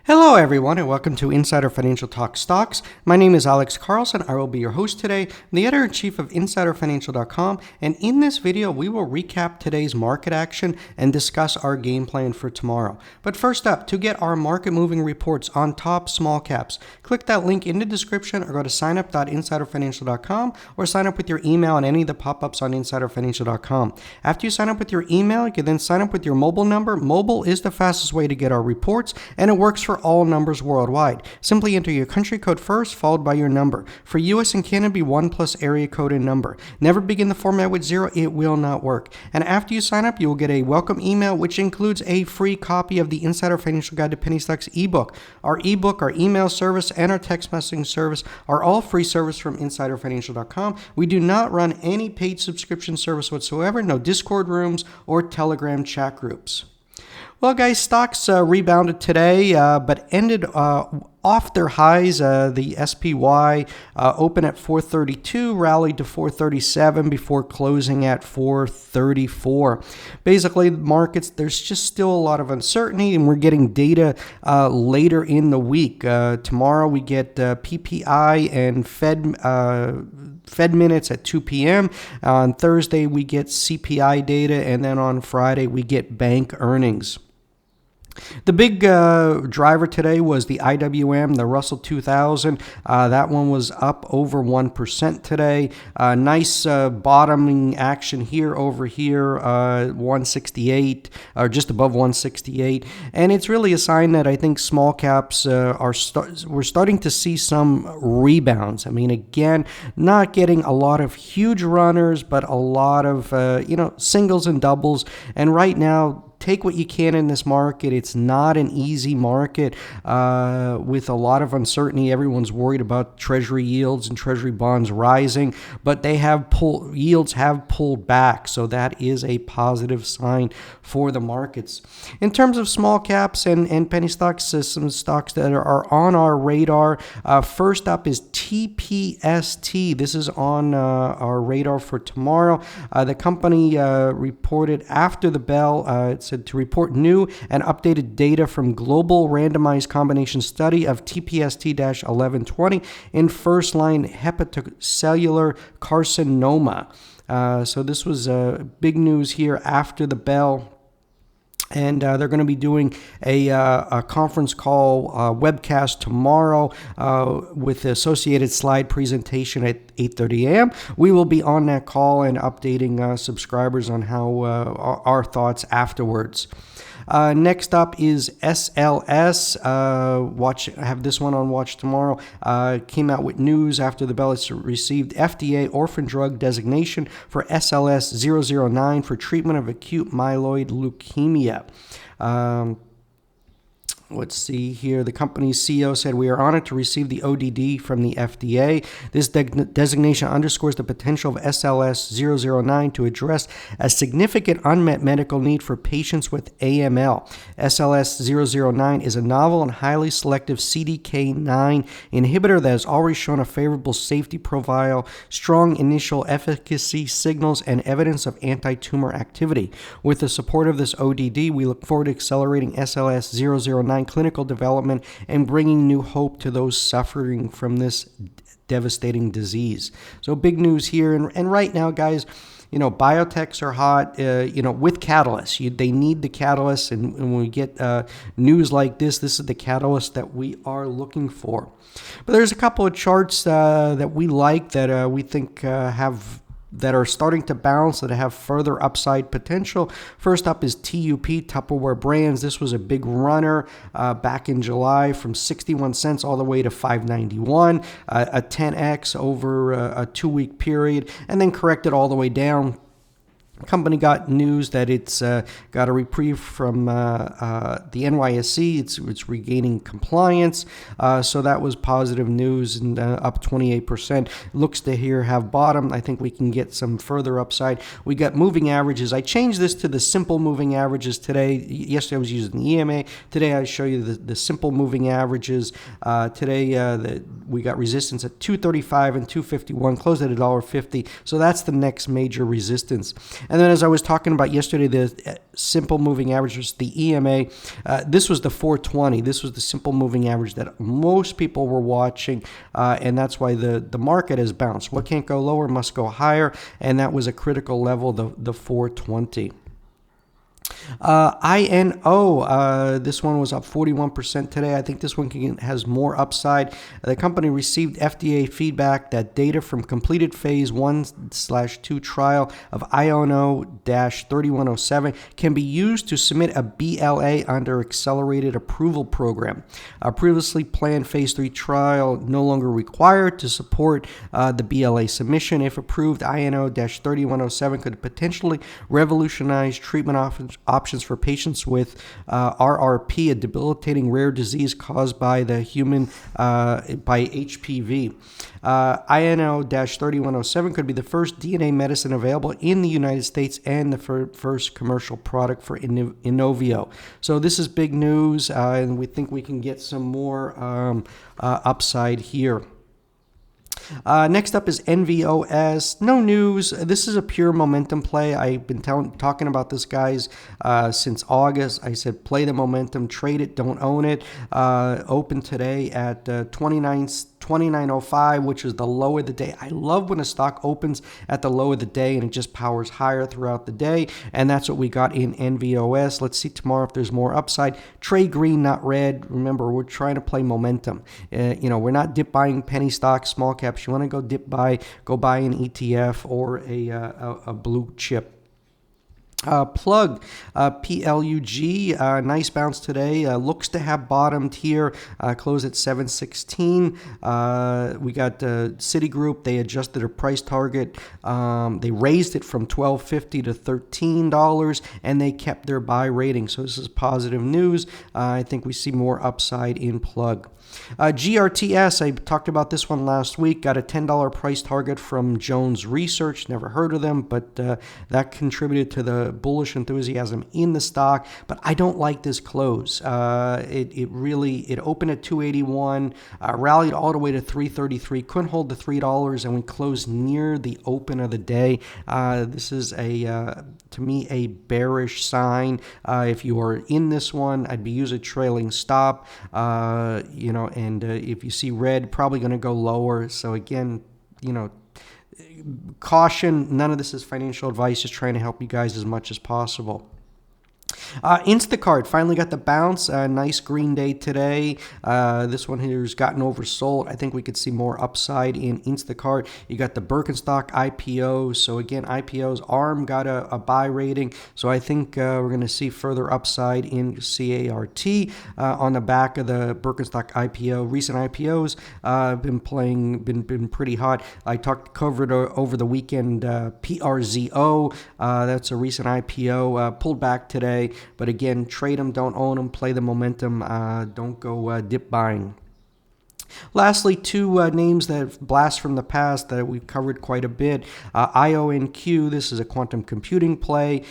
Hello, everyone, and welcome to Insider Financial Talk Stocks. My name is Alex Carlson. I will be your host today, the editor-in-chief of InsiderFinancial.com, and in this video, we will recap today's market action and discuss our game plan for tomorrow. But first up, to get our market-moving reports on top small caps, click that link in the description or go to signup.insiderfinancial.com or sign up with your email on any of the pop-ups on InsiderFinancial.com. After you sign up with your email, you can then sign up with your mobile number. Mobile is the fastest way to get our reports, and it works for all numbers worldwide. Simply enter your country code first, followed by your number. For US and Canada, be 1 plus area code and number. Never begin the format with 0. It will not work. And after you sign up, you will get a welcome email, which includes a free copy of the Insider Financial Guide to Penny Stocks ebook. Our ebook, our email service, and our text messaging service are all free service from InsiderFinancial.com. We do not run any paid subscription service whatsoever, no Discord rooms or Telegram chat groups. Well, guys, stocks rebounded today, but ended off their highs. The SPY opened at 432, rallied to 437 before closing at 434. Basically, the markets, there's just still a lot of uncertainty, and we're getting data later in the week. Tomorrow, we get PPI and Fed minutes at 2 p.m. On Thursday, we get CPI data, and then on Friday, we get bank earnings. The big driver today was the IWM, the Russell 2000. That one was up over 1% today. Nice bottoming action here over here, 168, or just above 168. And it's really a sign that I think small caps we're starting to see some rebounds. I mean, again, not getting a lot of huge runners, but a lot of singles and doubles. And right now, take what you can in this market. It's not an easy market with a lot of uncertainty. Everyone's worried about treasury yields and treasury bonds rising, but yields have pulled back. So that is a positive sign for the markets. In terms of small caps and penny stocks, some stocks that are on our radar. First up is TPST. This is on our radar for tomorrow. The company reported after the bell. It's to report new and updated data from global randomized combination study of TPST-1120 in first-line hepatocellular carcinoma. So this was big news here after the bell. And they're going to be doing a conference call webcast tomorrow with the associated slide presentation at 8:30 a.m. We will be on that call and updating subscribers on how our thoughts afterwards. Next up is SLS. Have this one on watch tomorrow. Came out with news after the bell. It's received FDA orphan drug designation for SLS-009 for treatment of acute myeloid leukemia. Let's see here. The company's CEO said, "We are honored to receive the ODD from the FDA. This designation underscores the potential of SLS-009 to address a significant unmet medical need for patients with AML. SLS-009 is a novel and highly selective CDK9 inhibitor that has already shown a favorable safety profile, strong initial efficacy signals, and evidence of anti-tumor activity. With the support of this ODD, we look forward to accelerating SLS-009 clinical development and bringing new hope to those suffering from this devastating disease." So big news here. And right now, guys, biotechs are hot, with catalysts. They need the catalysts. And when we get news like this is the catalyst that we are looking for. But there's a couple of charts that we like that we think that are starting to bounce, that have further upside potential. First up is TUP, Tupperware Brands. This was a big runner back in July from 61 cents all the way to 5.91, a 10x over a 2-week period, and then corrected all the way down. The company got news that it's got a reprieve from the NYSE. It's regaining compliance. So that was positive news, and up 28%. Looks to have bottomed. I think we can get some further upside. We got moving averages. I changed this to the simple moving averages today. Yesterday I was using the EMA. Today I show you the simple moving averages. Today we got resistance at 235 and 251, closed at $1.50. So that's the next major resistance. And then as I was talking about yesterday, the simple moving average was the EMA. This was the 420. This was the simple moving average that most people were watching, and that's why the market has bounced. What can't go lower must go higher, and that was a critical level, the 420. INO, this one was up 41% today. I think this one has more upside. The company received FDA feedback that data from completed phase 1/2 trial of IONO-3107 can be used to submit a BLA under accelerated approval program. A previously planned phase 3 trial no longer required to support the BLA submission. If approved, IONO-3107 could potentially revolutionize treatment options for patients with RRP, a debilitating rare disease caused by by HPV. INO-3107 could be the first DNA medicine available in the United States and the first commercial product for Inovio. So this is big news, and we think we can get some more upside here. Next up is NVOS. No news. This is a pure momentum play. I've been talking about this, guys, since August. I said play the momentum, trade it, don't own it. Open today at 29.05, which is the low of the day. I love when a stock opens at the low of the day and it just powers higher throughout the day, and that's what we got in NVOS. Let's see tomorrow if there's more upside. Trade green, not red. Remember, we're trying to play momentum. We're not dip buying penny stocks, small caps. You want to go dip buy, go buy an ETF or a blue chip. Plug, PLUG, nice bounce today. Looks to have bottomed here. Closed at 716. We got Citigroup. They adjusted their price target. They raised it from $12.50 to $13, and they kept their buy rating. So this is positive news. I think we see more upside in Plug. GRTS, I talked about this one last week, got a $10 price target from Jones Research. Never heard of them, but that contributed to the bullish enthusiasm in the stock. But I don't like this close. It opened at 281, rallied all the way to 333, couldn't hold the $3, and we closed near the open of the day. This is to me, a bearish sign. If you are in this one, I'd be using a trailing stop. And if you see red, probably going to go lower. So again, caution. None of this is financial advice. Just trying to help you guys as much as possible. Instacart finally got the bounce. Nice green day today. This one here has gotten oversold. I think we could see more upside in Instacart. You got the Birkenstock IPOs. So again, IPOs, ARM got a buy rating. So I think we're going to see further upside in CART on the back of the Birkenstock IPO. Recent IPOs been pretty hot. I covered over the weekend PRZO. That's a recent IPO. Pulled back today. But again, trade them, don't own them, play the momentum, don't go dip buying. Lastly, two names that blast from the past that we've covered quite a bit. IONQ, this is a quantum computing play,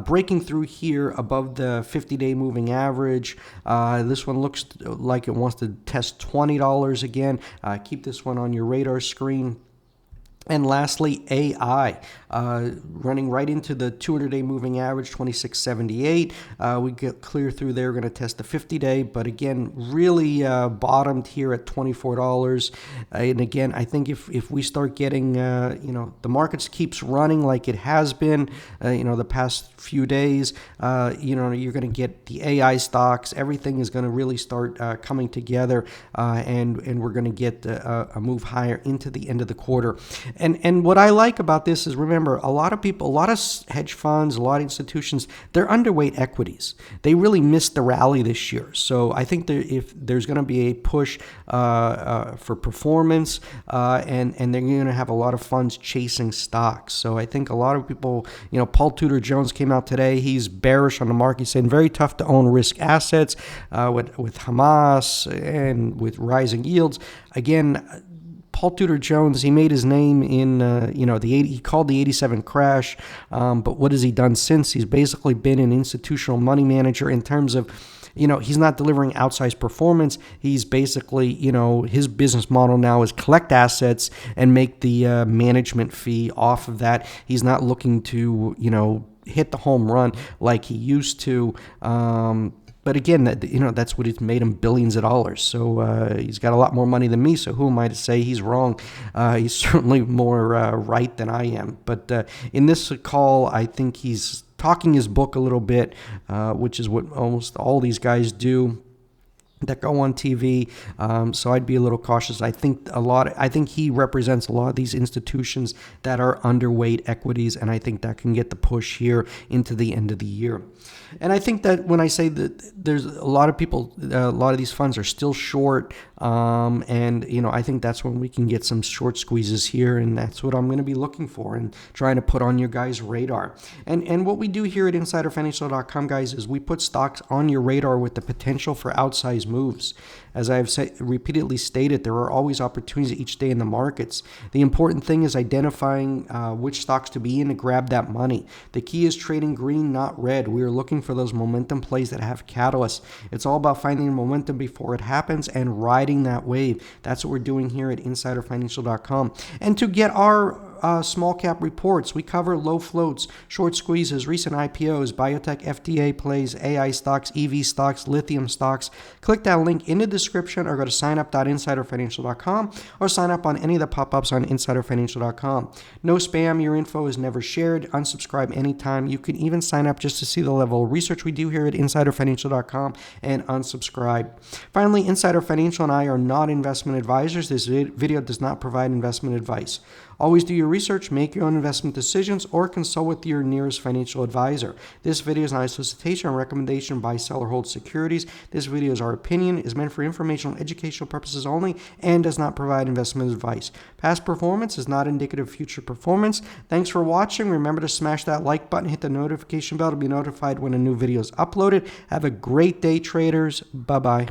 breaking through here above the 50-day moving average. This one looks like it wants to test $20 again. Keep this one on your radar screen. And lastly, AI, running right into the 200-day moving average, 2678. We get clear through there. We're going to test the 50-day, but again, really bottomed here at $24. And again, I think if we start getting, the markets keeps running like it has been, the past few days, you're going to get the AI stocks. Everything is going to really start coming together, and we're going to get a move higher into the end of the quarter. And what I like about this is, remember, a lot of people, a lot of hedge funds, a lot of institutions, they're underweight equities. They really missed the rally this year. So I think if there's going to be a push for performance, and they're going to have a lot of funds chasing stocks. So I think a lot of people, Paul Tudor Jones came out today. He's bearish on the market. He's saying very tough to own risk assets with Hamas and with rising yields. Again, Paul Tudor Jones, he made his name in, he called the 87 crash, but what has he done since? He's basically been an institutional money manager in terms of he's not delivering outsized performance. He's basically, his business model now is collect assets and make the management fee off of that. He's not looking to, hit the home run like he used to. But again, that's what it's made him billions of dollars. So he's got a lot more money than me. So who am I to say he's wrong? He's certainly more right than I am. But in this call, I think he's talking his book a little bit, which is what almost all these guys do that go on TV. So I'd be a little cautious. I think he represents a lot of these institutions that are underweight equities, and I think that can get the push here into the end of the year. And I think that when I say that there's a lot of people, a lot of these funds are still short, and I think that's when we can get some short squeezes here, and that's what I'm going to be looking for and trying to put on your guys' radar. And what we do here at InsiderFinancial.com, guys, is we put stocks on your radar with the potential for outsized moves. As I have repeatedly stated, there are always opportunities each day in the markets. The important thing is identifying which stocks to be in to grab that money. The key is trading green, not red. We are looking for those momentum plays that have catalysts. It's all about finding momentum before it happens and riding that wave. That's what we're doing here at InsiderFinancial.com. And to get our small cap reports, we cover low floats, short squeezes, recent IPOs, biotech FDA plays, AI stocks, EV stocks, lithium stocks. Click that link in the description or go to signup.insiderfinancial.com or sign up on any of the pop-ups on insiderfinancial.com. No spam, your info is never shared. Unsubscribe anytime. You can even sign up just to see the level of research we do here at insiderfinancial.com and unsubscribe. Finally, Insider Financial and I are not investment advisors. This video does not provide investment advice. Always do your research, make your own investment decisions, or consult with your nearest financial advisor. This video is not a solicitation or recommendation buy, sell, or hold securities. This video is our opinion, is meant for informational and educational purposes only, and does not provide investment advice. Past performance is not indicative of future performance. Thanks for watching. Remember to smash that like button, hit the notification bell to be notified when a new video is uploaded. Have a great day, traders. Bye-bye.